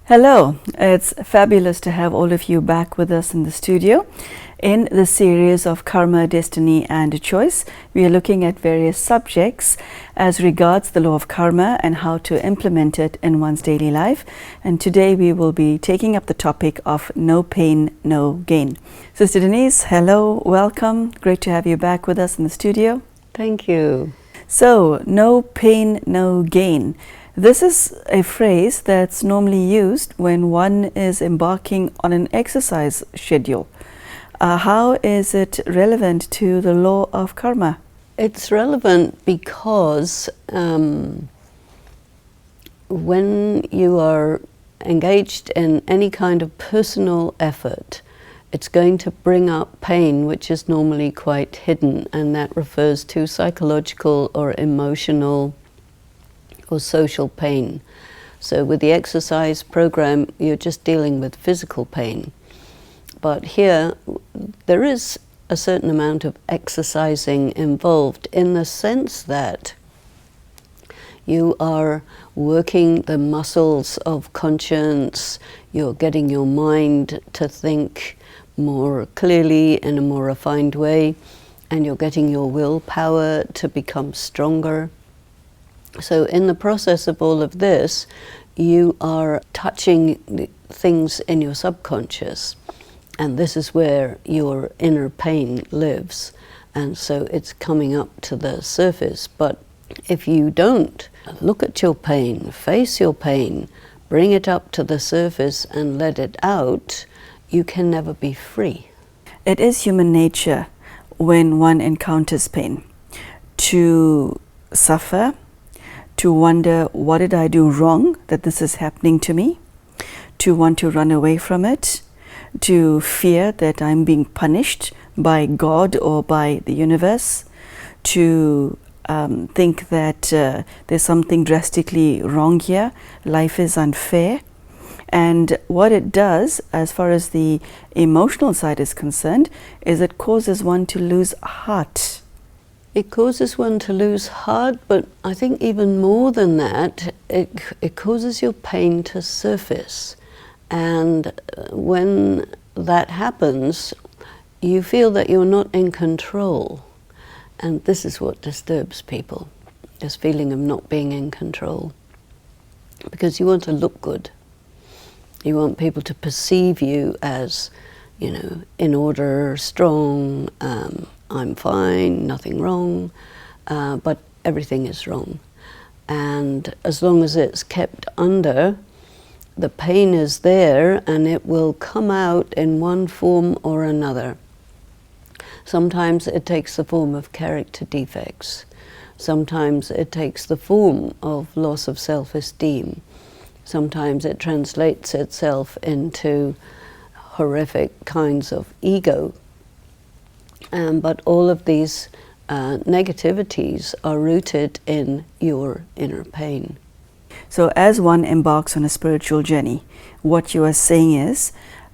Hello, it's fabulous to have all of you back with us in the studio. In the series of Karma, Destiny and Choice, we are looking at various subjects as regards the law of karma and how to implement it in one's daily life. And today we will be taking up the topic of no pain, no gain. Sister Denise, hello, welcome. Great to have you back with us in the studio. Thank you. So, no pain, no gain. This is a phrase that's normally used when one is embarking on an exercise schedule. How is it relevant to the law of karma? It's relevant because when you are engaged in any kind of personal effort, it's going to bring up pain, which is normally quite hidden, and that refers to psychological or emotional or social pain. So with the exercise program, you're just dealing with physical pain. But here, there is a certain amount of exercising involved in the sense that you are working the muscles of conscience, you're getting your mind to think more clearly in a more refined way, and you're getting your willpower to become stronger. So in the process of all of this, you are touching things in your subconscious, and this is where your inner pain lives, and so it's coming up to the surface. But if you don't look at your pain, face your pain, bring it up to the surface and let it out, you can never be free. It is human nature when one encounters pain to suffer, to wonder, what did I do wrong that this is happening to me? To want to run away from it, to fear that I'm being punished by God or by the universe, to think that there's something drastically wrong here, life is unfair. And what it does, as far as the emotional side is concerned, is it causes one to lose heart. It causes one to lose heart, but I think even more than that, it causes your pain to surface. And when that happens, you feel that you're not in control. And this is what disturbs people, this feeling of not being in control. Because you want to look good. You want people to perceive you as, you know, in order, strong, I'm fine, nothing wrong, but everything is wrong. And as long as it's kept under, the pain is there and it will come out in one form or another. Sometimes it takes the form of character defects. Sometimes it takes the form of loss of self-esteem. Sometimes it translates itself into horrific kinds of ego. But all of these negativities are rooted in your inner pain. So as one embarks on a spiritual journey, what you are saying is,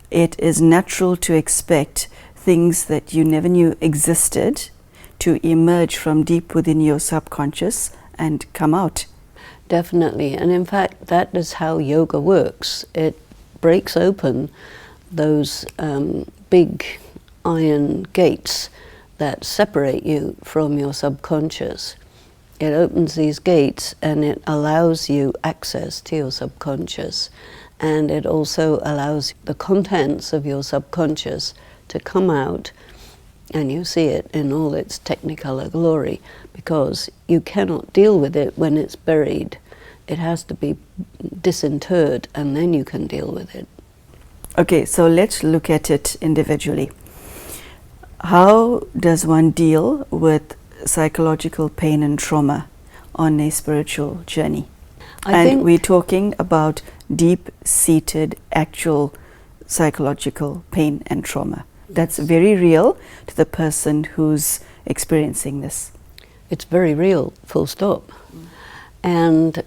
it is natural to expect things that you never knew existed to emerge from deep within your subconscious and come out. Definitely, and in fact that is how yoga works. It breaks open those big iron gates that separate you from your subconscious. It opens these gates and it allows you access to your subconscious, and it also allows the contents of your subconscious to come out, and you see it in all its technicolor glory, because you cannot deal with it when it's buried. It has to be disinterred and then you can deal with it. Okay, so let's look at it individually. How does one deal with psychological pain and trauma on a spiritual journey? I think we're talking about deep-seated, actual psychological pain and trauma. That's very real to the person who's experiencing this. it's very real, full stop. And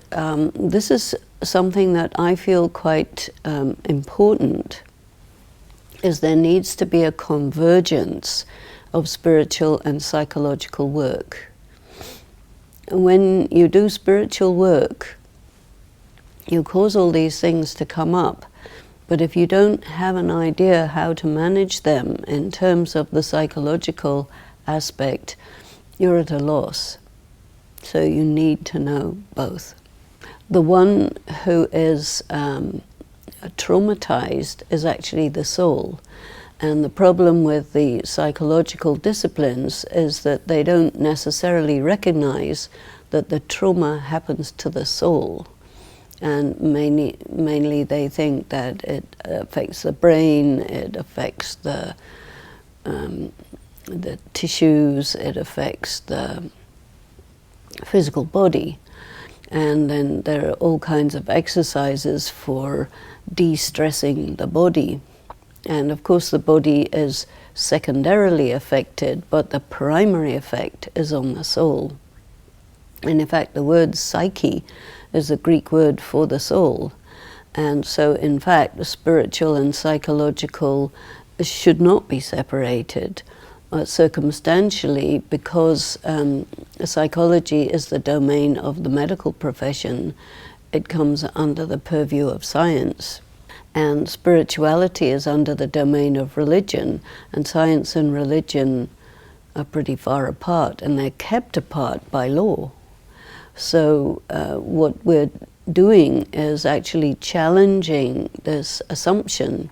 this is something that I feel quite important, is there needs to be a convergence of spiritual and psychological work. When you do spiritual work, You cause all these things to come up, but if you don't have an idea how to manage them in terms of the psychological aspect, you're at a loss. So you need to know both. The one who is traumatized is actually the soul. And the problem with the psychological disciplines is that they don't necessarily recognize that the trauma happens to the soul. And mainly they think that it affects the brain, it affects the tissues, it affects the physical body. And then there are all kinds of exercises for de-stressing the body. And of course the body is secondarily affected, but the primary effect is on the soul. And in fact the word psyche is a Greek word for the soul. And so in fact the spiritual and psychological should not be separated. Circumstantially, because psychology is the domain of the medical profession, it comes under the purview of science. And spirituality is under the domain of religion, and science and religion are pretty far apart, and they're kept apart by law. So what we're doing is actually challenging this assumption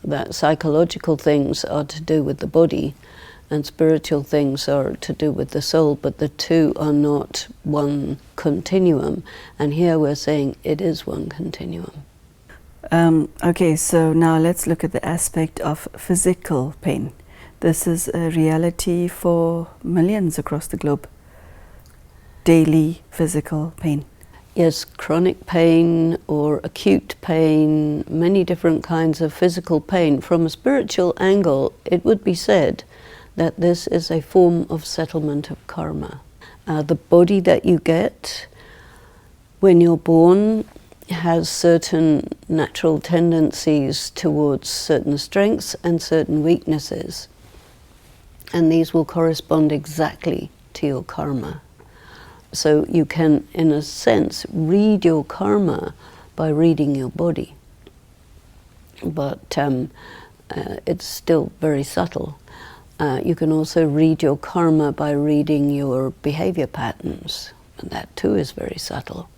that psychological things are to do with the body and spiritual things are to do with the soul, but the two are not one continuum. And here we're saying it is one continuum. Okay, so now let's look at the aspect of physical pain. This is a reality for millions across the globe. Daily physical pain. Yes, chronic pain or acute pain, many different kinds of physical pain. From a spiritual angle, it would be said that this is a form of settlement of karma. The body that you get when you're born has certain natural tendencies towards certain strengths and certain weaknesses. And these will correspond exactly to your karma. So you can, in a sense, read your karma by reading your body. But it's still very subtle. You can also read your karma by reading your behavior patterns, and that too is very subtle.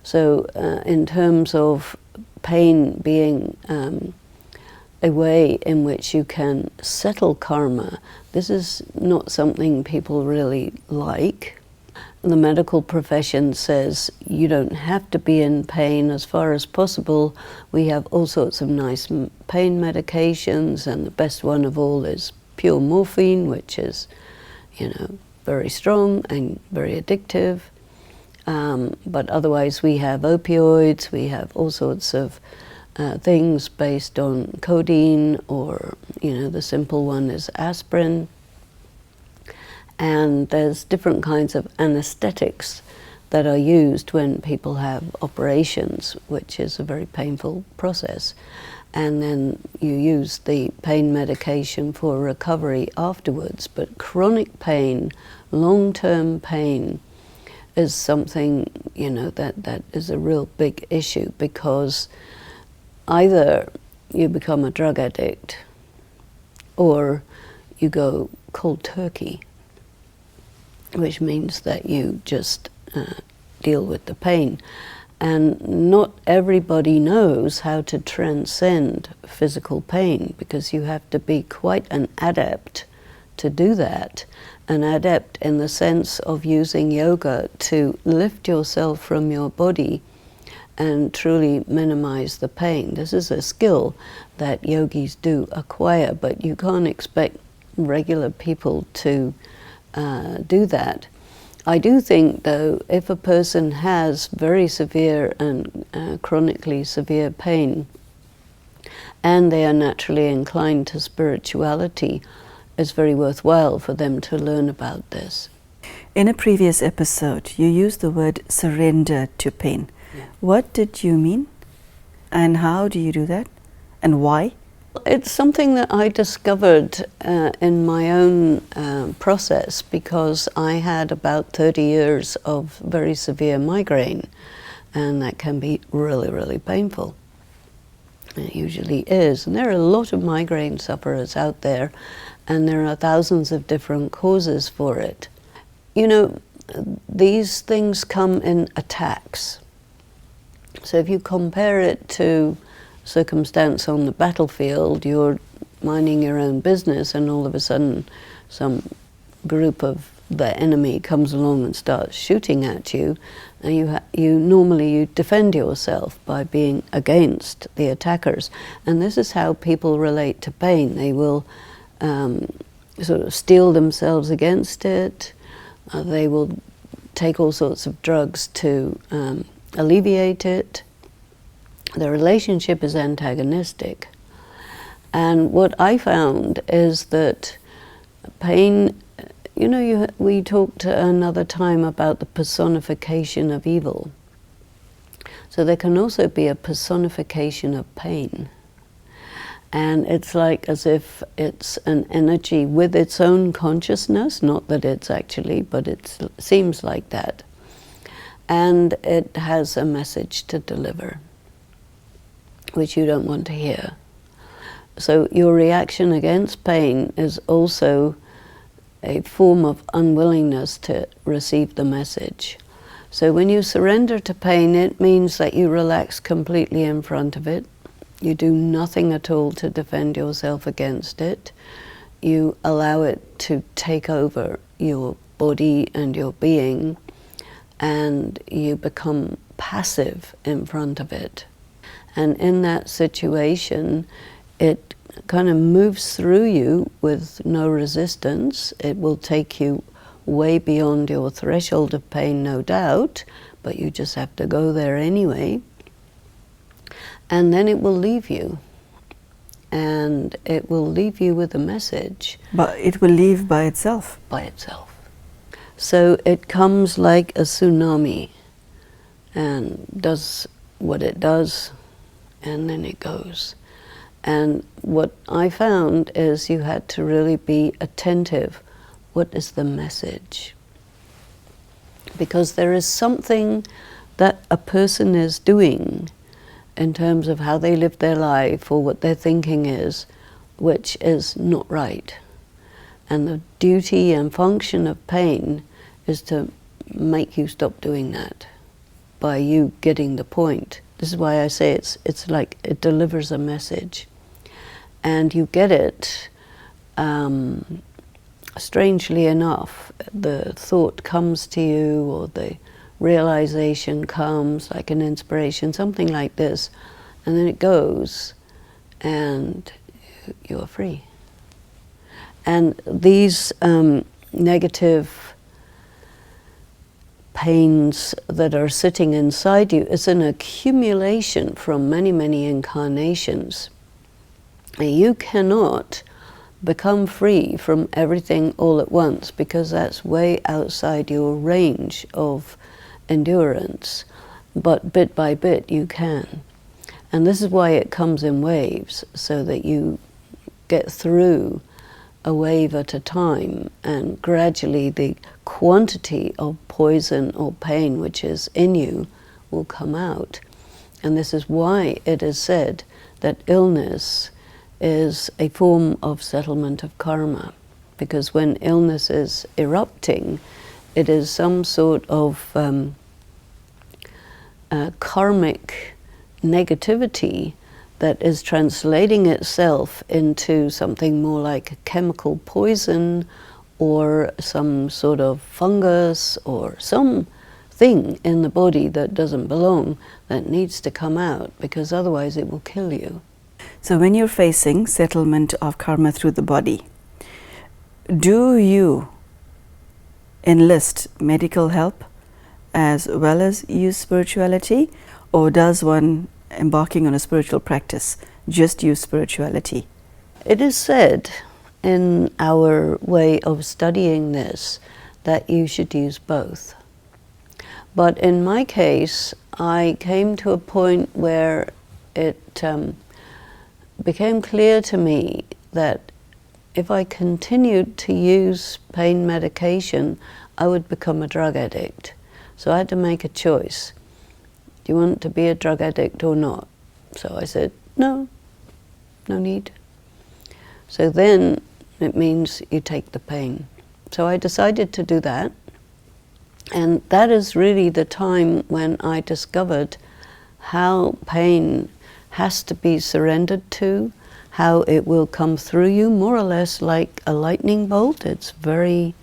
So in terms of pain being a way in which you can settle karma, this is not something people really like. The medical profession says you don't have to be in pain as far as possible. We have all sorts of nice pain medications, and the best one of all is pure morphine, which is, very strong and very addictive. But otherwise we have opioids, we have all sorts of things based on codeine, or, the simple one is aspirin. And there's different kinds of anesthetics that are used when people have operations, which is a very painful process. And then you use the pain medication for recovery afterwards. But chronic pain, long-term pain, is something, that is a real big issue, because either you become a drug addict or you go cold turkey, which means that you just deal with the pain. And not everybody knows how to transcend physical pain, because you have to be quite an adept to do that. An adept in the sense of using yoga to lift yourself from your body and truly minimize the pain. This is a skill that yogis do acquire, but you can't expect regular people to do that. I do think, though, if a person has very severe and chronically severe pain, and they are naturally inclined to spirituality, it's very worthwhile for them to learn about this. In a previous episode, you used the word surrender to pain. Yeah. What did you mean? And how do you do that? And why? It's something that I discovered in my own process, because I had about 30 years of very severe migraine. and that can be really, really painful. It usually is. And there are a lot of migraine sufferers out there, and there are thousands of different causes for it. You know, these things come in attacks. So if you compare it to circumstance on the battlefield, you're minding your own business and all of a sudden some group of the enemy comes along and starts shooting at you, and you normally defend yourself by being against the attackers. And this is how people relate to pain. They will sort of steel themselves against it. They will take all sorts of drugs to alleviate it. The relationship is antagonistic. And what I found is that pain, you know, we talked another time about the personification of evil. So there can also be a personification of pain. And it's like as if it's an energy with its own consciousness, not that it's actually, but it seems like that. And it has a message to deliver, which you don't want to hear. So your reaction against pain is also a form of unwillingness to receive the message. So when you surrender to pain, it means that you relax completely in front of it. You do nothing at all to defend yourself against it. You allow it to take over your body and your being, and you become passive in front of it. And in that situation, it kind of moves through you with no resistance. It will take you way beyond your threshold of pain, no doubt, but you just have to go there anyway. And then it will leave you. And it will leave you with a message. But it will leave by itself. By itself. So it comes like a tsunami and does what it does, and then it goes. And what I found is you had to really be attentive. What is the message? Because there is something that a person is doing in terms of how they live their life or what their thinking is, which is not right. And the duty and function of pain is to make you stop doing that by you getting the point. This is why I say it's like it delivers a message. And you get it, strangely enough, the thought comes to you, or the realization comes, like an inspiration, something like this, and then it goes, and you are free. And these negative pains that are sitting inside you is an accumulation from many, many incarnations. You cannot become free from everything all at once, because that's way outside your range of endurance. But bit by bit you can. And this is why it comes in waves, so that you get through a wave at a time, and gradually the quantity of poison or pain which is in you will come out. And this is why it is said that illness is a form of settlement of karma, because when illness is erupting, it is some sort of karmic negativity that is translating itself into something more like a chemical poison, or some sort of fungus, or something in the body that doesn't belong, that needs to come out, because otherwise it will kill you. So when you're facing settlement of karma through the body, do you enlist medical help as well as use spirituality, or does one embarking on a spiritual practice just use spirituality? It is said in our way of studying this that you should use both. But in my case, I came to a point where it became clear to me that if I continued to use pain medication, I would become a drug addict. So I had to make a choice. Do you want to be a drug addict or not? So I said, no, no need. So then it means you take the pain. So I decided to do that. And that is really the time when I discovered how pain has to be surrendered to, how it will come through you, more or less like a lightning bolt. It's very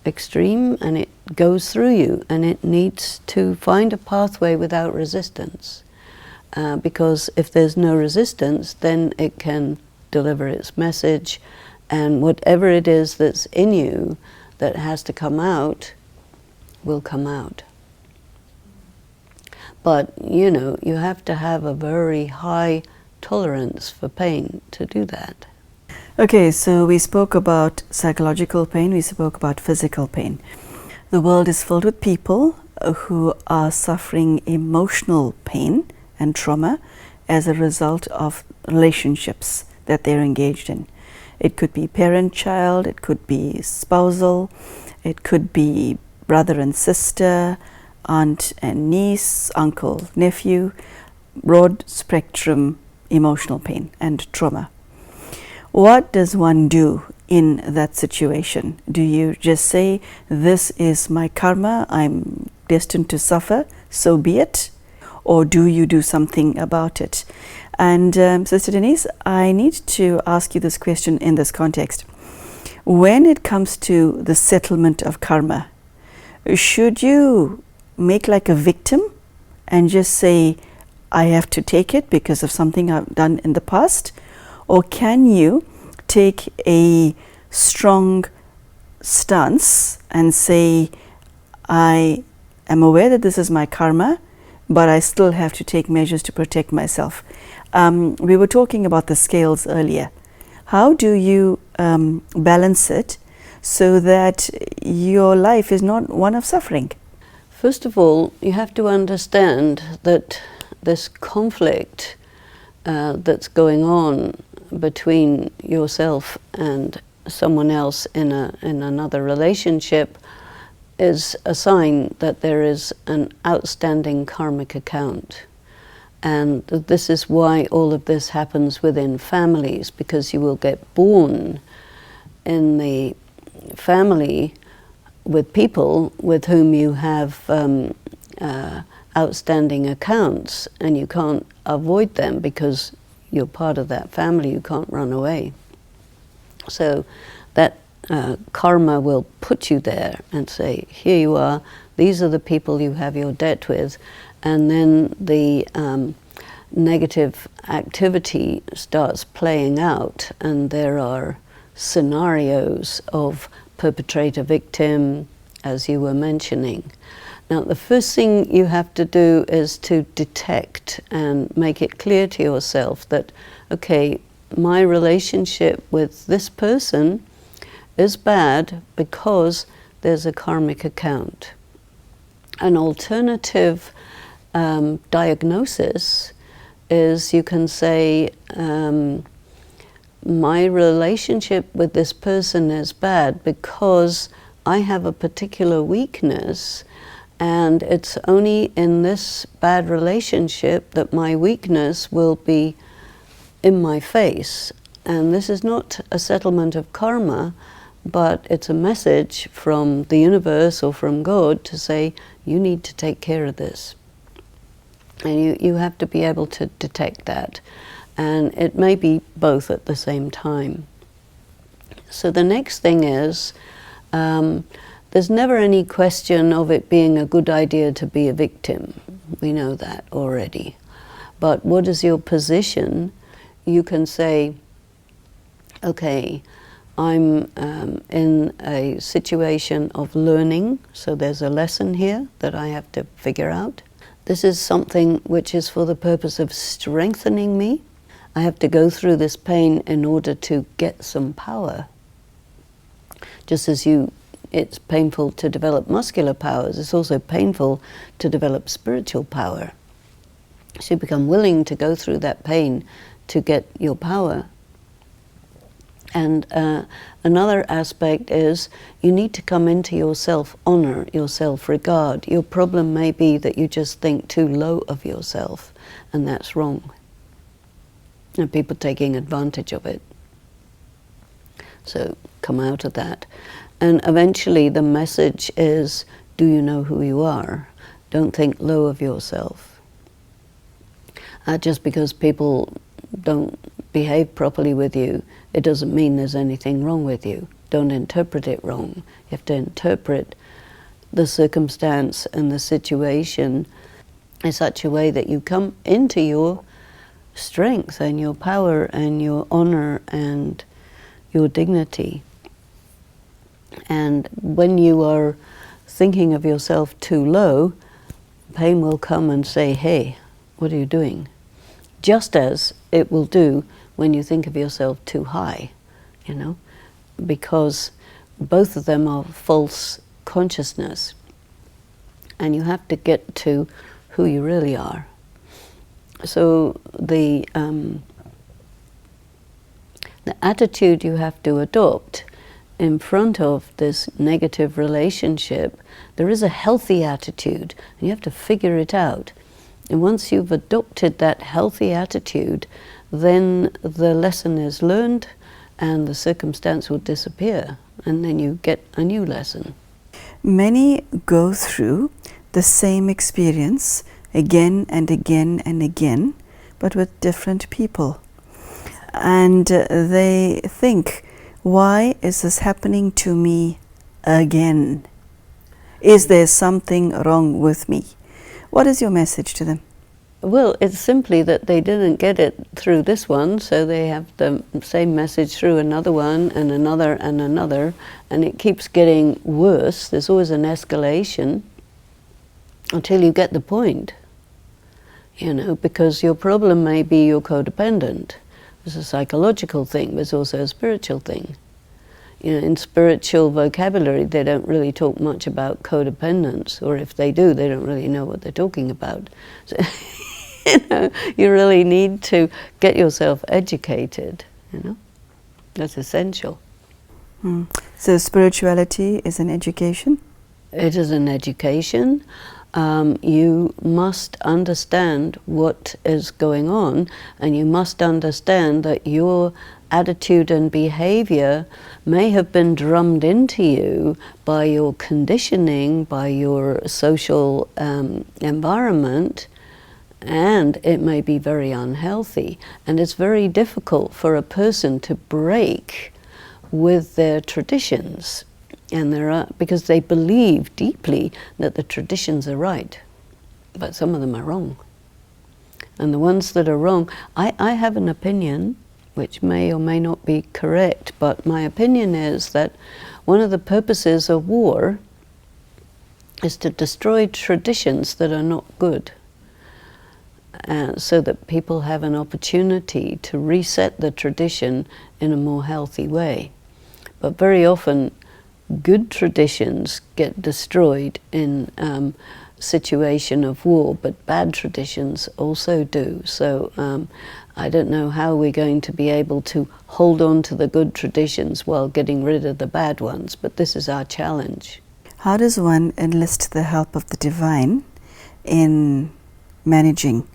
extreme and it goes through you, and it needs to find a pathway without resistance. Because if there's no resistance, then it can deliver its message, and whatever it is that's in you that has to come out will come out. But, you know, you have to have a very high tolerance for pain to do that. Okay, so we spoke about psychological pain, we spoke about physical pain. The world is filled with people who are suffering emotional pain and trauma as a result of relationships that they're engaged in. It could be parent-child, it could be spousal, it could be brother and sister, aunt and niece, uncle, nephew, broad spectrum emotional pain and trauma. What does one do in that situation? Do you just say, this is my karma, I'm destined to suffer, so be it? Or do you do something about it? And Sister Denise, I need to ask you this question in this context. When it comes to the settlement of karma, should you make like a victim and just say, I have to take it because of something I've done in the past? Or can you take a strong stance and say, I am aware that this is my karma, but I still have to take measures to protect myself? We were talking about the scales earlier. How do you balance it so that your life is not one of suffering? First of all, you have to understand that this conflict that's going on between yourself and someone else in another relationship is a sign that there is an outstanding karmic account. And this is why all of this happens within families, because you will get born in the family with people with whom you have outstanding accounts, and you can't avoid them because you're part of that family, you can't run away. So that karma will put you there and say, here you are, these are the people you have your debt with, and then the negative activity starts playing out, and there are scenarios of perpetrator-victim, as you were mentioning. Now, the first thing you have to do is to detect and make it clear to yourself that, okay, my relationship with this person is bad because there's a karmic account. An alternative diagnosis is, you can say, my relationship with this person is bad because I have a particular weakness, and it's only in this bad relationship that my weakness will be in my face. And this is not a settlement of karma, but it's a message from the universe or from God to say, you need to take care of this. And you have to be able to detect that. And it may be both at the same time. So the next thing is, there's never any question of it being a good idea to be a victim. We know that already. But what is your position? You can say, okay, I'm in a situation of learning, so there's a lesson here that I have to figure out. This is something which is for the purpose of strengthening me. I have to go through this pain in order to get some power. Just as it's painful to develop muscular powers, it's also painful to develop spiritual power. So you become willing to go through that pain to get your power. And another aspect is you need to come into your self-honor, your self-regard. Your problem may be that you just think too low of yourself, and that's wrong. And people taking advantage of it. So come out of that. And eventually the message is, do you know who you are? Don't think low of yourself. Just because people don't behave properly with you, it doesn't mean there's anything wrong with you. Don't interpret it wrong. You have to interpret the circumstance and the situation in such a way that you come into your strength and your power and your honor and your dignity. And when you are thinking of yourself too low, pain will come and say, hey, what are you doing? Just as it will do when you think of yourself too high, you know, because both of them are false consciousness. And you have to get to who you really are. So the attitude you have to adopt in front of this negative relationship, there is a healthy attitude, and you have to figure it out. And once you've adopted that healthy attitude, then the lesson is learned and the circumstance will disappear, and then you get a new lesson. Many go through the same experience again and again and again, but with different people. And they think, why is this happening to me again? Is there something wrong with me? What is your message to them? Well, it's simply that they didn't get it through this one, so they have the same message through another one and another and another, and it keeps getting worse. There's always an escalation until you get the point, you know, because your problem may be you're codependent. It's a psychological thing, but it's also a spiritual thing. You know, in spiritual vocabulary, they don't really talk much about codependence, or if they do, they don't really know what they're talking about. So, you know, you really need to get yourself educated, you know. That's essential. So spirituality is an education? It is an education. You must understand what is going on, and you must understand that your attitude and behavior may have been drummed into you by your conditioning, by your social environment, and it may be very unhealthy. And it's very difficult for a person to break with their traditions, and because they believe deeply that the traditions are right, but some of them are wrong. And the ones that are wrong, I have an opinion, which may or may not be correct, but my opinion is that one of the purposes of war is to destroy traditions that are not good, so that people have an opportunity to reset the tradition in a more healthy way. But very often, good traditions get destroyed in situation of war, but bad traditions also do. So I don't know how we're going to be able to hold on to the good traditions while getting rid of the bad ones, but this is our challenge. How does one enlist the help of the divine in managing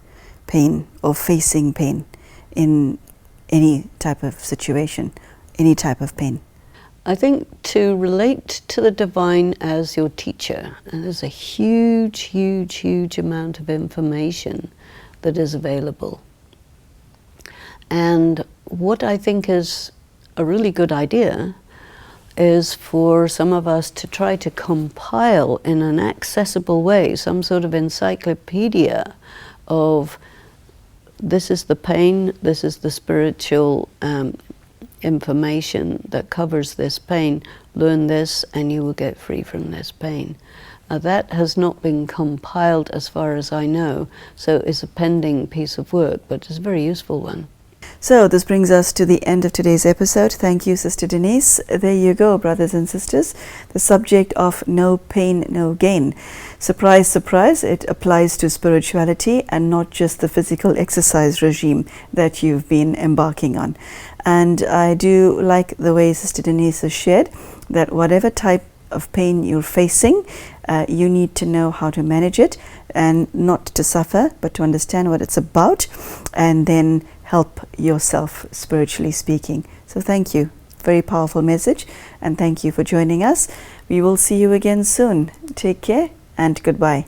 pain or facing pain in any type of situation, any type of pain? I think to relate to the divine as your teacher, and there's a huge, huge, huge amount of information that is available. And what I think is a really good idea is for some of us to try to compile in an accessible way some sort of encyclopedia of this is the pain, this is the spiritual information that covers this pain, learn this and you will get free from this pain. That has not been compiled as far as I know, so it's a pending piece of work, but it's a very useful one. So this brings us to the end of today's episode. Thank you, Sister Denise. There you go, brothers and sisters. The subject of no pain, no gain. Surprise, surprise, it applies to spirituality and not just the physical exercise regime that you've been embarking on. And I do like the way Sister Denise has shared that whatever type of pain you're facing, you need to know how to manage it, and not to suffer, but to understand what it's about, and then help yourself, spiritually speaking. So thank you. Very powerful message, and thank you for joining us. We will see you again soon. Take care and goodbye.